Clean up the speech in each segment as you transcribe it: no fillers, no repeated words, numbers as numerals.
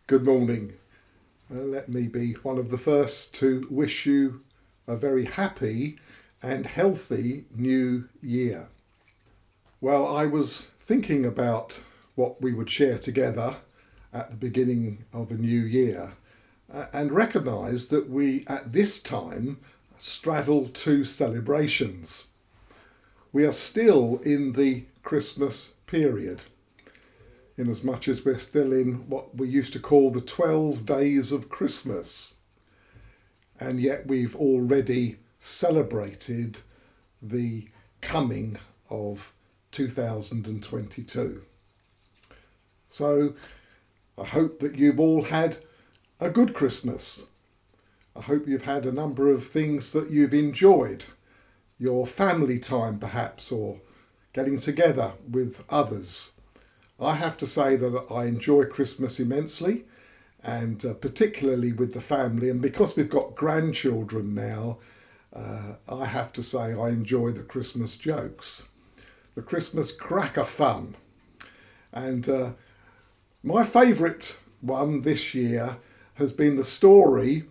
Good morning. Let me be one of the first to wish you a very happy and healthy new year. Well, I was thinking about what we would share together at the beginning of a new year and recognised that we at this time straddle two celebrations. We are still in the Christmas period, in as much as we're still in what we used to call the 12 days of Christmas. And yet we've already celebrated the coming of 2022. So I hope that you've all had a good Christmas. I hope you've had a number of things that you've enjoyed. Your family time perhaps, or getting together with others. I have to say that I enjoy Christmas immensely, and particularly with the family. And because we've got grandchildren now, I have to say I enjoy the Christmas jokes. The Christmas cracker fun. And my favourite one this year has been the story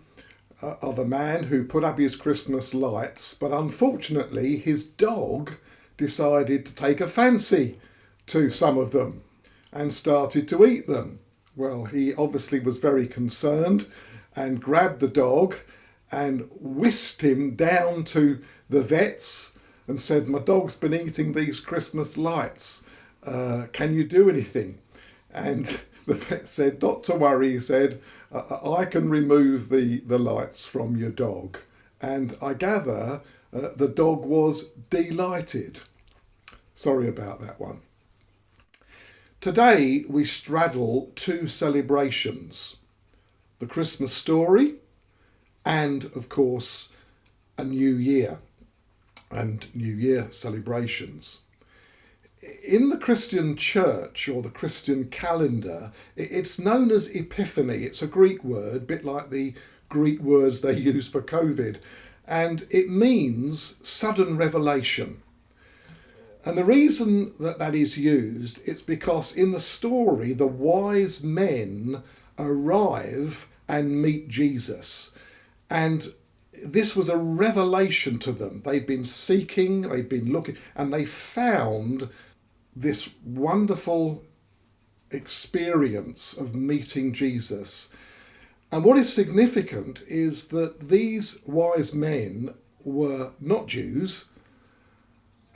of a man who put up his Christmas lights, but unfortunately his dog decided to take a fancy to some of them and started to eat them. Well, he obviously was very concerned and grabbed the dog and whisked him down to the vet's and said, "My dog's been eating these Christmas lights. Can you do anything?" And the vet said, "Not to worry," he said, "I can remove the lights from your dog." And I gather the dog was delighted. Sorry about that one. Today we straddle two celebrations, the Christmas story and, of course, a new year and New Year celebrations. In the Christian church or the Christian calendar, it's known as Epiphany. It's a Greek word, a bit like the Greek words they use for COVID, and it means sudden revelation. And the reason that that is used, it's because in the story, the wise men arrive and meet Jesus. And this was a revelation to them. They'd been seeking, they'd been looking, and they found this wonderful experience of meeting Jesus. And what is significant is that these wise men were not Jews,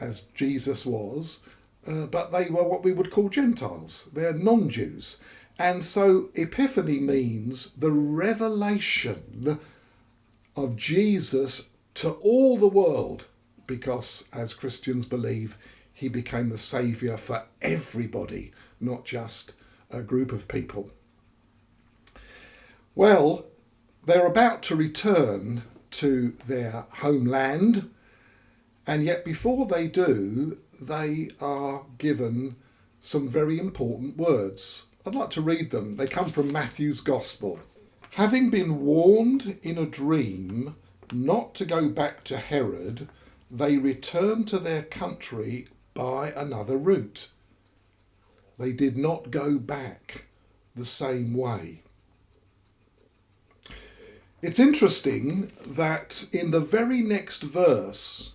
as Jesus was, but they were what we would call Gentiles. They're non-Jews. And so Epiphany means the revelation of Jesus to all the world, because as Christians believe, he became the saviour for everybody, not just a group of people. Well, they're about to return to their homeland, and yet before they do, they are given some very important words. I'd like to read them. They come from Matthew's Gospel. Having been warned in a dream not to go back to Herod, they returned to their country by another route. They did not go back the same way. It's interesting that in the very next verse,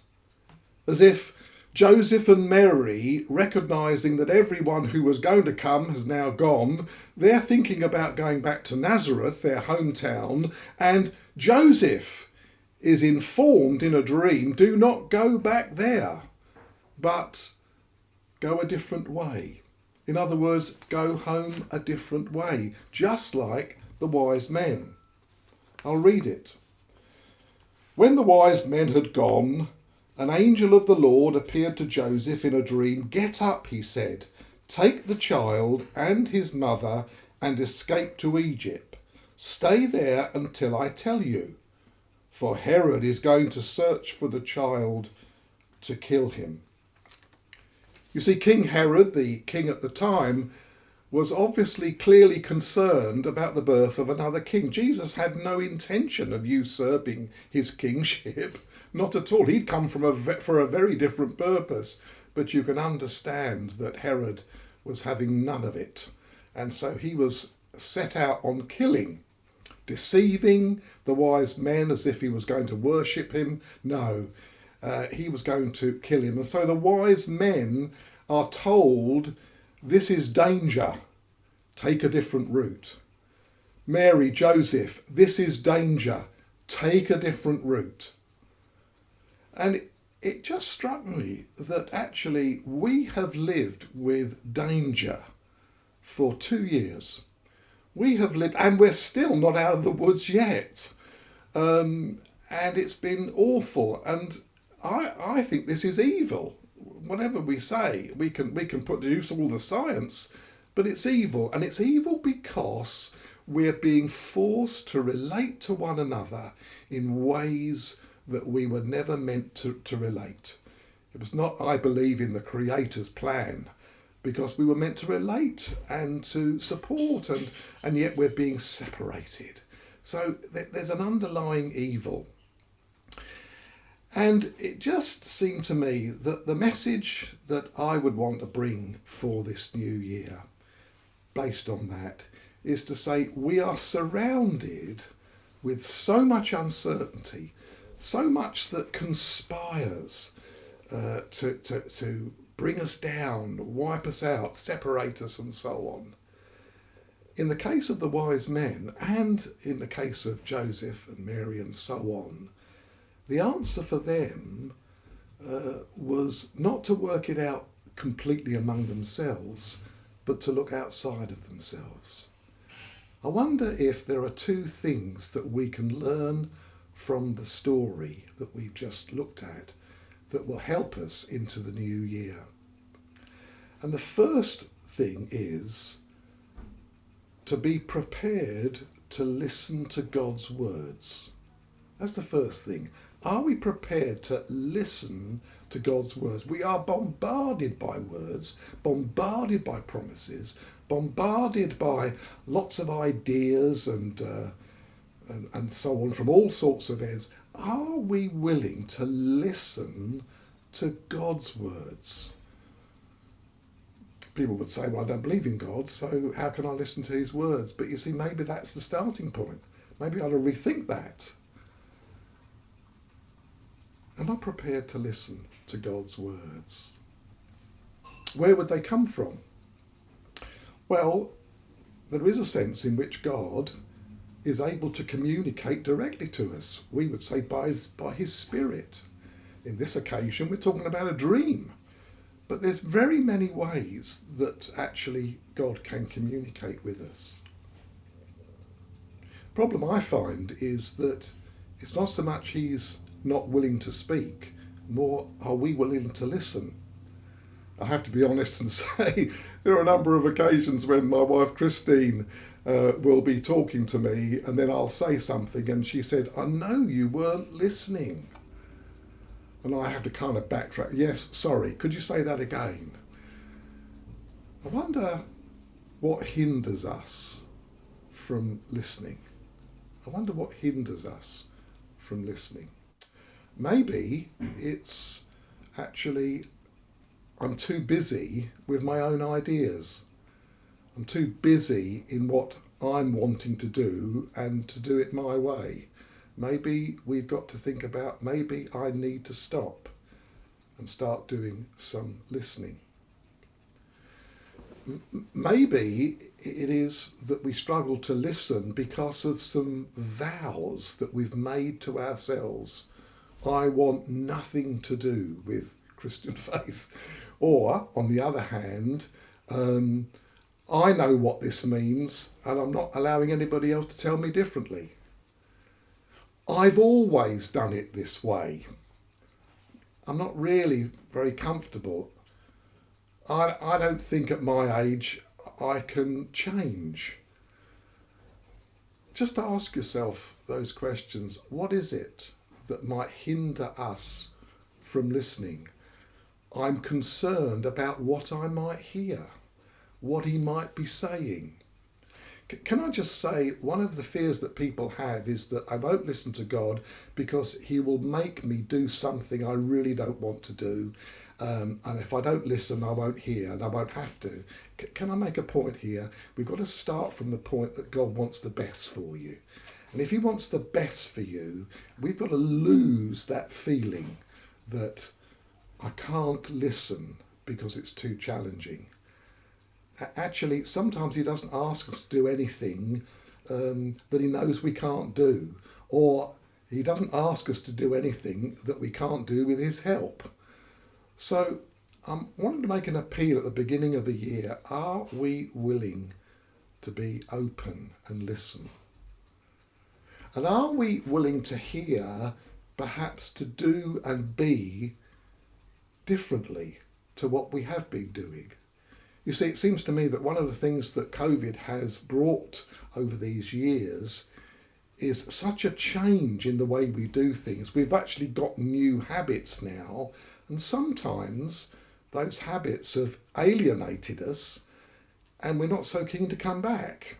as if Joseph and Mary, recognising that everyone who was going to come has now gone, they're thinking about going back to Nazareth, their hometown, and Joseph is informed in a dream, do not go back there, but go a different way. In other words, go home a different way, just like the wise men. I'll read it. When the wise men had gone, an angel of the Lord appeared to Joseph in a dream. "Get up," he said, "take the child and his mother and escape to Egypt. Stay there until I tell you, for Herod is going to search for the child to kill him." You see, King Herod, the king at the time, was obviously clearly concerned about the birth of another king. Jesus had no intention of usurping his kingship. Not at all. He'd come for a very different purpose. But you can understand that Herod was having none of it. And so he was set out on killing, deceiving the wise men as if he was going to worship him. No, he was going to kill him. And so the wise men are told, this is danger, take a different route. Mary, Joseph, this is danger, take a different route. And it just struck me that actually we have lived with danger for 2 years. We have lived, and we're still not out of the woods yet. And it's been awful. And I think this is evil. Whatever we say, we can put to use all the science, but it's evil. And it's evil because we're being forced to relate to one another in ways that we were never meant to relate. It was not, I believe, in the Creator's plan, because we were meant to relate and to support, and yet we're being separated. So there's an underlying evil. And it just seemed to me that the message that I would want to bring for this new year, based on that, is to say we are surrounded with so much uncertainty, so much that conspires to bring us down, wipe us out, separate us, and so on. In the case of the wise men, and in the case of Joseph and Mary and so on, the answer for them was not to work it out completely among themselves, but to look outside of themselves. I wonder if there are two things that we can learn from the story that we've just looked at that will help us into the new year. And the first thing is to be prepared to listen to God's words. That's the first thing. Are we prepared to listen to God's words? We are bombarded by words, bombarded by promises, bombarded by lots of ideas and so on from all sorts of ends. Are we willing to listen to God's words? People would say, well, I don't believe in God, so how can I listen to his words? But you see, maybe that's the starting point. Maybe I ought to rethink that. Am I prepared to listen to God's words? Where would they come from? Well, there is a sense in which God is able to communicate directly to us. We would say by his Spirit. In this occasion, we're talking about a dream. But there's very many ways that actually God can communicate with us. Problem I find is that it's not so much he's not willing to speak, more are we willing to listen. I have to be honest and say there are a number of occasions when my wife Christine will be talking to me and then I'll say something and she said, I know you weren't listening. And I have to kind of backtrack. Yes, sorry, could you say that again? I wonder what hinders us from listening. I wonder what hinders us from listening. Maybe it's actually I'm too busy with my own ideas. I'm too busy in what I'm wanting to do and to do it my way. Maybe we've got to think about, maybe I need to stop and start doing some listening. Maybe it is that we struggle to listen because of some vows that we've made to ourselves. I want nothing to do with Christian faith. Or, on the other hand, I know what this means and I'm not allowing anybody else to tell me differently. I've always done it this way. I'm not really very comfortable. I don't think at my age I can change. Just ask yourself those questions. What is it that might hinder us from listening? I'm concerned about what I might hear, what he might be saying. Can I just say, one of the fears that people have is that I won't listen to God because he will make me do something I really don't want to do. And if I don't listen, I won't hear and I won't have to. Can I make a point here? We've got to start from the point that God wants the best for you. And if he wants the best for you, we've got to lose that feeling that I can't listen because it's too challenging. Actually, sometimes he doesn't ask us to do anything that he knows we can't do, or he doesn't ask us to do anything that we can't do with his help. So I wanted to make an appeal at the beginning of the year. Are we willing to be open and listen? And are we willing to hear, perhaps to do and be differently to what we have been doing? You see, it seems to me that one of the things that COVID has brought over these years is such a change in the way we do things. We've actually got new habits now, and sometimes those habits have alienated us and we're not so keen to come back.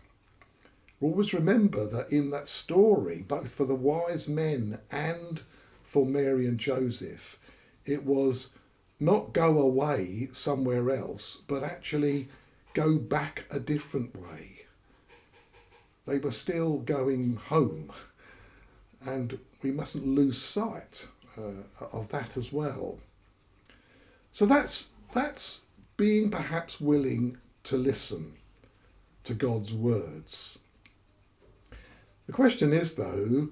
Always remember that in that story, both for the wise men and for Mary and Joseph, it was not go away somewhere else, but actually go back a different way. They were still going home, and we mustn't lose sight of that as well. So that's being perhaps willing to listen to God's words. The question is, though,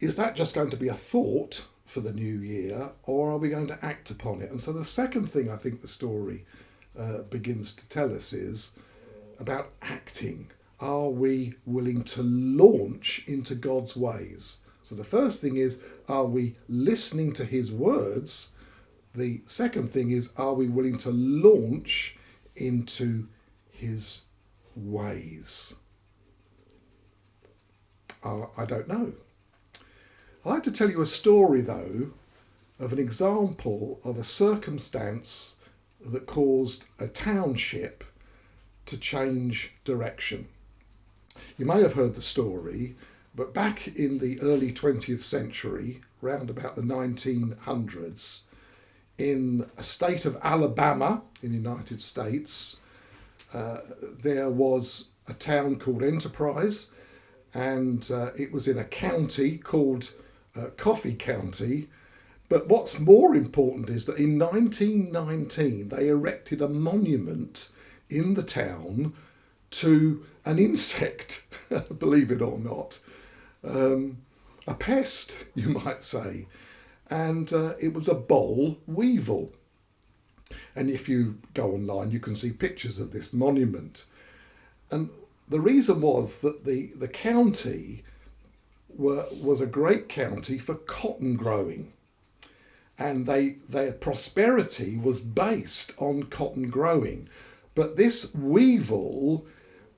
is that just going to be a thought for the new year, or are we going to act upon it? And so the second thing I think the story begins to tell us is about acting. Are we willing to launch into God's ways? So the first thing is, are we listening to his words? The second thing is, are we willing to launch into his ways? I don't know. I'd like to tell you a story, though, of an example of a circumstance that caused a township to change direction. You may have heard the story, but back in the early 20th century, round about the 1900s, in a state of Alabama in the United States, there was a town called Enterprise, and it was in a county called Coffee County. But what's more important is that in 1919 they erected a monument in the town to an insect, believe it or not, a pest, you might say, and it was a boll weevil. And if you go online, you can see pictures of this monument. And the reason was that the county was a great county for cotton growing, and their prosperity was based on cotton growing. But this weevil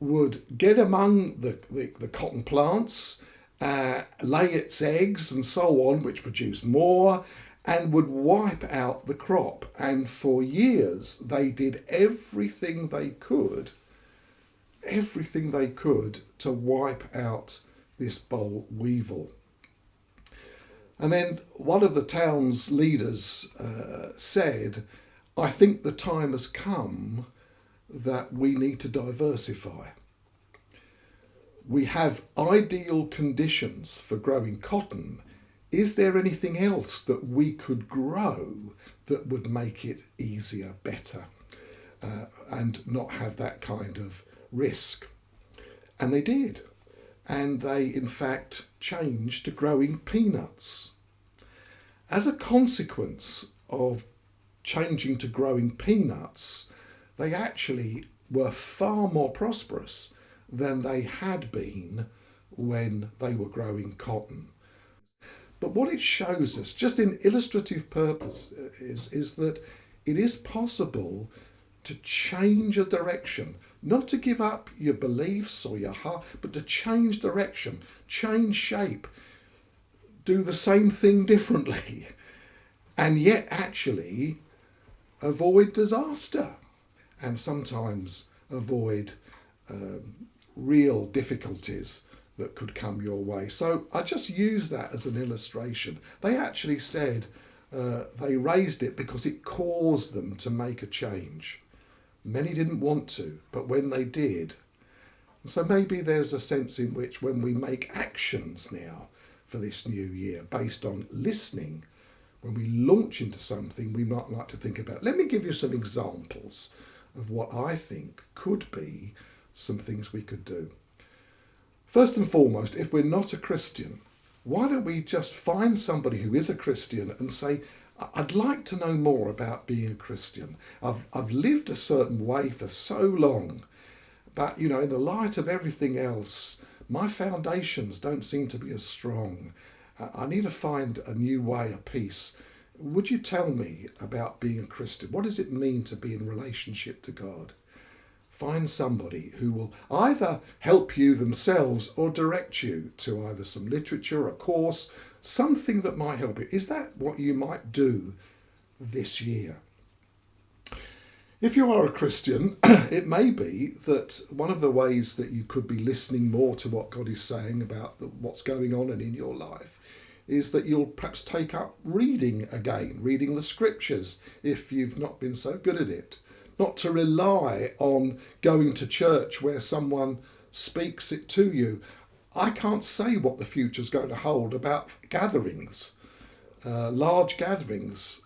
would get among the cotton plants, lay its eggs and so on, which produced more, and would wipe out the crop. And for years they did everything they could to wipe out this boll weevil. And then one of the town's leaders said, I think the time has come that we need to diversify. We have ideal conditions for growing cotton. Is there anything else that we could grow that would make it easier, better, and not have that kind of risk? And they did. And they, in fact, changed to growing peanuts. As a consequence of changing to growing peanuts, they actually were far more prosperous than they had been when they were growing cotton. But what it shows us, just in illustrative purpose, is that it is possible to change a direction, not to give up your beliefs or your heart, but to change direction, change shape, do the same thing differently, and yet actually avoid disaster and sometimes avoid real difficulties that could come your way. So I just use that as an illustration. They actually said, they raised it because it caused them to make a change. Many didn't want to, but when they did. So maybe there's a sense in which when we make actions now for this new year based on listening, when we launch into something, we might like to think about. Let me give you some examples of what I think could be some things we could do. First and foremost, if we're not a Christian, why don't we just find somebody who is a Christian and say, I'd like to know more about being a Christian. I've lived a certain way for so long, but in the light of everything else, my foundations don't seem to be as strong. I need to find a new way, a peace. Would you tell me about being a Christian? What does it mean to be in relationship to God? Find somebody who will either help you themselves or direct you to either some literature, a course, something that might help you. Is that what you might do this year? If you are a Christian, it may be that one of the ways that you could be listening more to what God is saying about what's going on and in your life is that you'll perhaps take up reading again, reading the scriptures if you've not been so good at it. Not to rely on going to church where someone speaks it to you. I can't say what the future's going to hold about gatherings, large gatherings.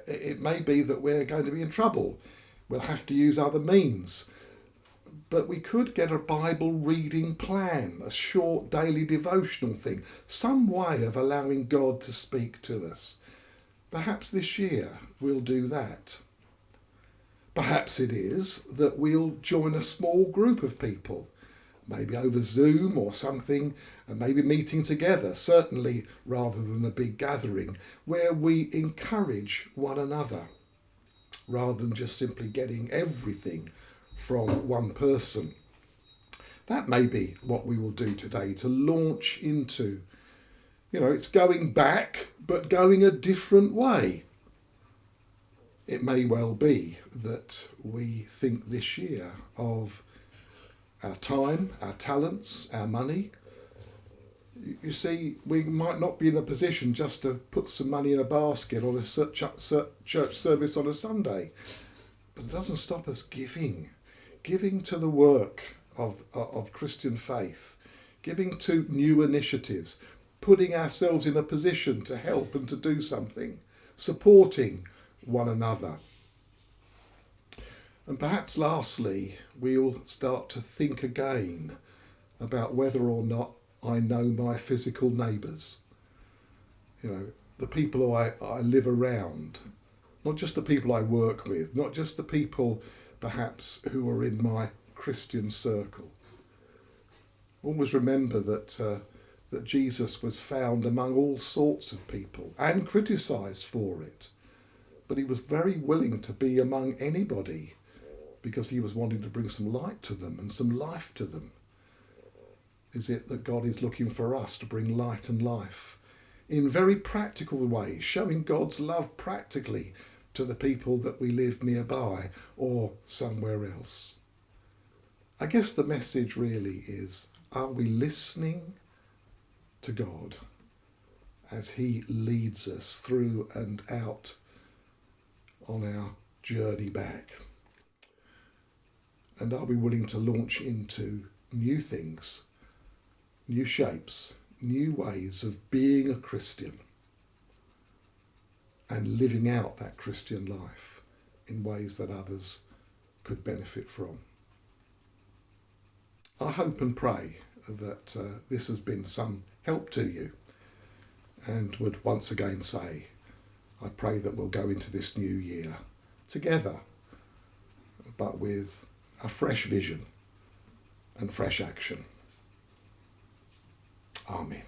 It may be that we're going to be in trouble. We'll have to use other means. But we could get a Bible reading plan, a short daily devotional thing, some way of allowing God to speak to us. Perhaps this year we'll do that. Perhaps it is that we'll join a small group of people, maybe over Zoom or something, and maybe meeting together, certainly rather than a big gathering, where we encourage one another, rather than just simply getting everything from one person. That may be what we will do today, to launch into, it's going back, but going a different way. It may well be that we think this year of our time, our talents, our money. You see, we might not be in a position just to put some money in a basket on a church service on a Sunday, but it doesn't stop us giving to the work of Christian faith, giving to new initiatives, putting ourselves in a position to help and to do something, supporting one another. And perhaps lastly, we'll start to think again about whether or not I know my physical neighbours. The people who I live around, not just the people I work with, not just the people perhaps who are in my Christian circle. Always remember that Jesus was found among all sorts of people and criticised for it. But he was very willing to be among anybody because he was wanting to bring some light to them and some life to them. Is it that God is looking for us to bring light and life in very practical ways, showing God's love practically to the people that we live nearby or somewhere else? I guess the message really is, are we listening to God as he leads us through and out on our journey back? And are we willing to launch into new things, new shapes, new ways of being a Christian and living out that Christian life in ways that others could benefit from? I hope and pray that this has been some help to you, and would once again say, I pray that we'll go into this new year together, but with a fresh vision and fresh action. Amen.